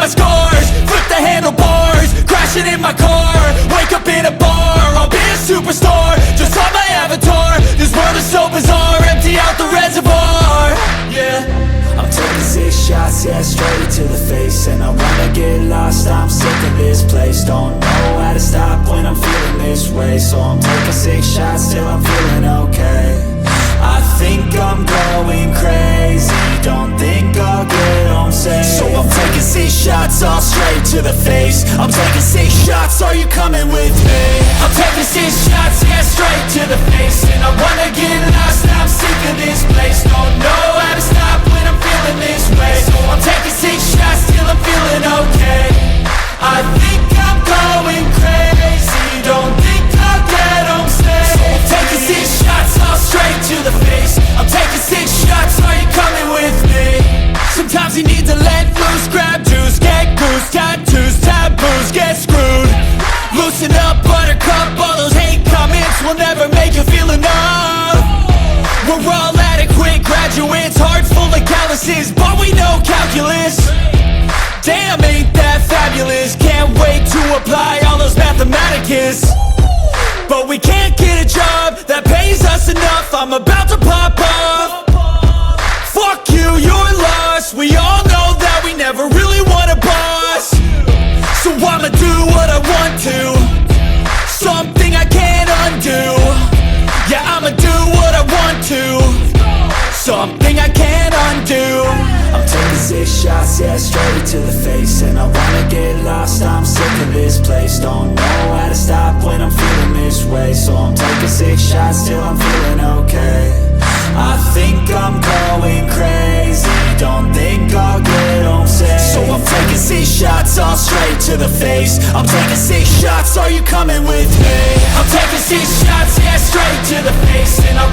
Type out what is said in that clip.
my scars, flip the handlebars, crashing in my car, wake up in a bar, I'll be a superstar, just on my avatar. This world is so bizarre, empty out the reservoir. Yeah, I'm taking 6 shots, yeah, straight to the face. And I wanna get lost, I'm sick of this place. Don't know how to stop when I'm feeling this way. So I'm taking 6 shots till I'm feeling okay. I think I'm going crazy, don't think I'll get home safe. So I'm taking 6 shots, all straight to the face. I'm taking 6 shots, are you coming with me? I'm taking 6 shots, yeah, straight to the face. And I wanna get lost, I'm sick of this place. Don't know how to stop when I'm feeling this way. So I'm taking 6 shots till I'm feeling okay. I think I'm going crazy, don't think I'll get home safe. So I'm taking 6 shots, all straight to the face. I'm taking 6 shots, are you coming with me? Sometimes you need to let loose, grab juice, get goose, tattoos, taboos, get screwed. Loosen up, buttercup, all those hate comments will never make you feel enough. We're all adequate graduates, hearts full of calluses, but we know calculus. Damn, ain't that fabulous? Can't wait to apply all those mathematicus. But we can't get a job that pays us enough, I'm about to pop off. Fuck you, you're lost, we all know that we never really want a boss. So I'ma do what I want to, something I can't undo. Yeah, I'ma do what I want to, something I can't undo. I'm taking 6 shots, yeah, straight to the face. And I wanna get lost, I'm sick of this place. Don't know how to stop when I'm feeling this way. So I'm taking 6 shots till I'm feeling okay. I think I'm going crazy, don't think I'll get home safe. So I'm taking 6 shots, all straight to the face. I'm taking 6 shots, are you coming with me? I'm taking 6 shots, yeah, straight to the face. And I